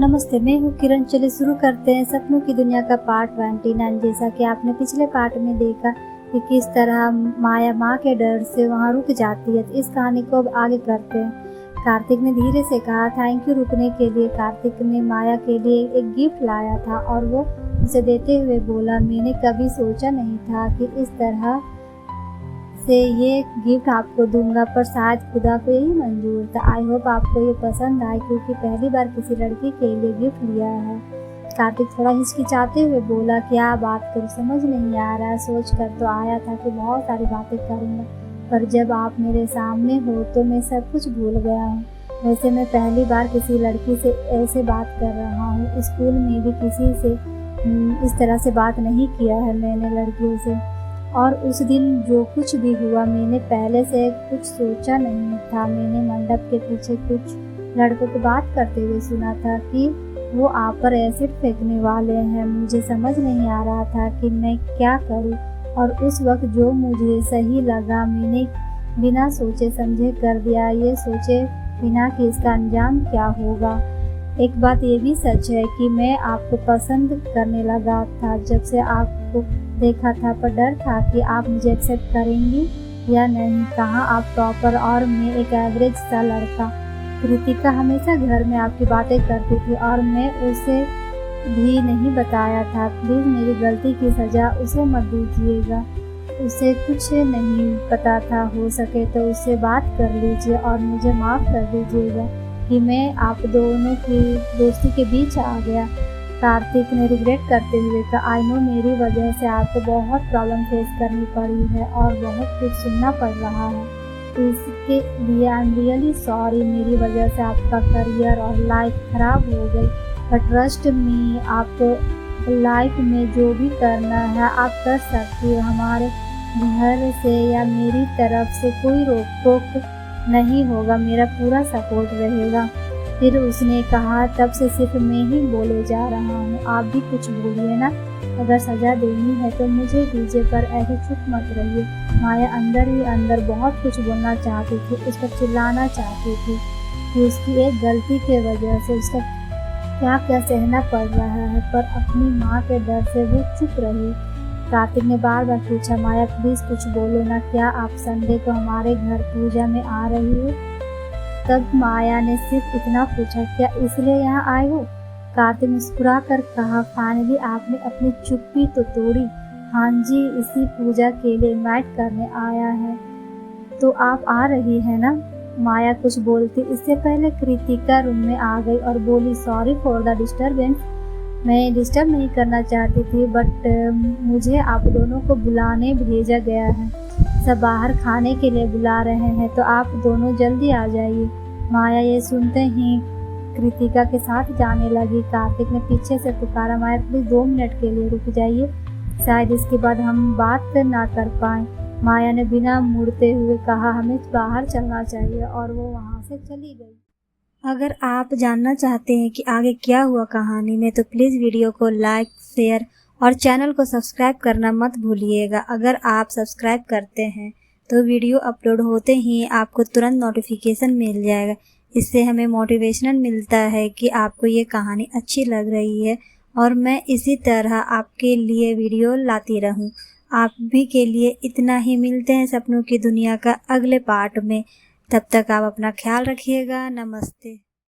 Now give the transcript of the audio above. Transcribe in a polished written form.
नमस्ते, मैं हूँ किरण। चलिए शुरू करते हैं सपनों की दुनिया का पार्ट 29। जैसा कि आपने पिछले पार्ट में देखा कि किस तरह माया माँ के डर से वहाँ रुक जाती है। इस कहानी को अब आगे करते हैं। कार्तिक ने धीरे से कहा, थैंक यू रुकने के लिए। कार्तिक ने माया के लिए एक गिफ्ट लाया था और वो उसे देते हुए बोला, मैंने कभी सोचा नहीं था कि इस तरह से ये गिफ्ट आपको दूंगा, पर शायद खुदा को यही मंजूर था। आई होप आपको ये पसंद आए, क्योंकि पहली बार किसी लड़की के लिए गिफ्ट लिया है। कार्तिक थोड़ा हिचकिचाते हुए बोला, क्या बात करूं, समझ नहीं आ रहा है। सोच कर तो आया था कि बहुत सारी बातें करूंगा, पर जब आप मेरे सामने हो तो मैं सब कुछ भूल गया हूँ। वैसे मैं पहली बार किसी लड़की से ऐसे बात कर रहा हूँ। स्कूल में भी किसी से इस तरह से बात नहीं किया है मैंने लड़कियों से। और उस दिन जो कुछ भी हुआ, मैंने पहले से कुछ सोचा नहीं था। मैंने मंडप के पीछे कुछ लड़कों को बात करते हुए सुना था कि वो आप पर एसिड फेंकने वाले हैं। मुझे समझ नहीं आ रहा था कि मैं क्या करूं, और उस वक्त जो मुझे सही लगा मैंने बिना सोचे समझे कर दिया, ये सोचे बिना कि इसका अंजाम क्या होगा। एक बात ये भी सच है कि मैं आपको पसंद करने लगा था जब से आपको देखा था, पर डर था कि आप मुझे एक्सेप्ट करेंगी या नहीं। कहाँ आप टॉपर और मैं एक एवरेज सा लड़का। कृतिका हमेशा घर में आपकी बातें करती थी और मैं उसे भी नहीं बताया था। प्लीज़ मेरी गलती की सज़ा उसे मत दीजिएगा। उसे कुछ नहीं पता था। हो सके तो उससे बात कर लीजिए और मुझे माफ़ कर दीजिएगा कि मैं आप दोनों की दोस्ती के बीच आ गया। कार्तिक ने रिग्रेट करते हुए कहा, आई नो मेरी वजह से आपको बहुत प्रॉब्लम फेस करनी पड़ी है और बहुत कुछ सुनना पड़ रहा है। इसके लिए आई एम रियली सॉरी। मेरी वजह से आपका करियर और लाइफ खराब हो गई, बट ट्रस्ट मी, आपको लाइफ में जो भी करना है आप कर सकती हो। हमारे घर से या मेरी तरफ से कोई रोक टोक नहीं होगा, मेरा पूरा सपोर्ट रहेगा। फिर उसने कहा, तब से सिर्फ मैं ही बोले जा रहा हूँ, आप भी कुछ बोलिए ना। अगर सज़ा देनी है तो मुझे दीजिए, पर ऐसे चुप मत रहिए। माया अंदर ही अंदर बहुत कुछ बोलना चाहती थी, उस पर चिल्लाना चाहती थी कि उसकी एक गलती के वजह से उसका क्या क्या सहना पड़ रहा है, पर अपनी माँ के डर से वो चुप रही। कार्तिक ने बार बार पूछा, माया प्लीज़ कुछ बोलो ना, क्या आप संडे को हमारे घर पूजा में आ रही हो? तब माया ने सिर्फ इतना पूछा, क्या इसलिए यहाँ आए हो? कार्तिक मुस्कुरा कर कहा, फाइनली आपने अपनी चुप्पी तो तोड़ी। हाँ जी, इसी पूजा के लिए इनवाइट करने आया है, तो आप आ रही है ना? माया कुछ बोलती इससे पहले कृतिका रूम में आ गई और बोली, सॉरी फॉर द डिस्टर्बेंस, मैं डिस्टर्ब नहीं करना चाहती थी, बट मुझे आप दोनों को बुलाने भेजा गया है। सब बाहर खाने के लिए बुला रहे हैं, तो आप दोनों जल्दी आ जाइए। माया ये सुनते ही कृतिका के साथ जाने लगी। कार्तिक ने पीछे से पुकारा, माया प्लीज़ 2 मिनट के लिए रुक जाइए, शायद इसके बाद हम बात ना कर पाएँ। माया ने बिना मुड़ते हुए कहा, हमें बाहर चलना चाहिए, और वो वहाँ से चली गई। अगर आप जानना चाहते हैं कि आगे क्या हुआ कहानी में, तो प्लीज़ वीडियो को लाइक, शेयर और चैनल को सब्सक्राइब करना मत भूलिएगा। अगर आप सब्सक्राइब करते हैं तो वीडियो अपलोड होते ही आपको तुरंत नोटिफिकेशन मिल जाएगा। इससे हमें मोटिवेशनल मिलता है कि आपको ये कहानी अच्छी लग रही है और मैं इसी तरह आपके लिए वीडियो लाती रहूं। आप भी के लिए इतना ही। मिलते हैं सपनों की दुनिया का अगले पार्ट में। तब तक आप अपना ख्याल रखिएगा। नमस्ते।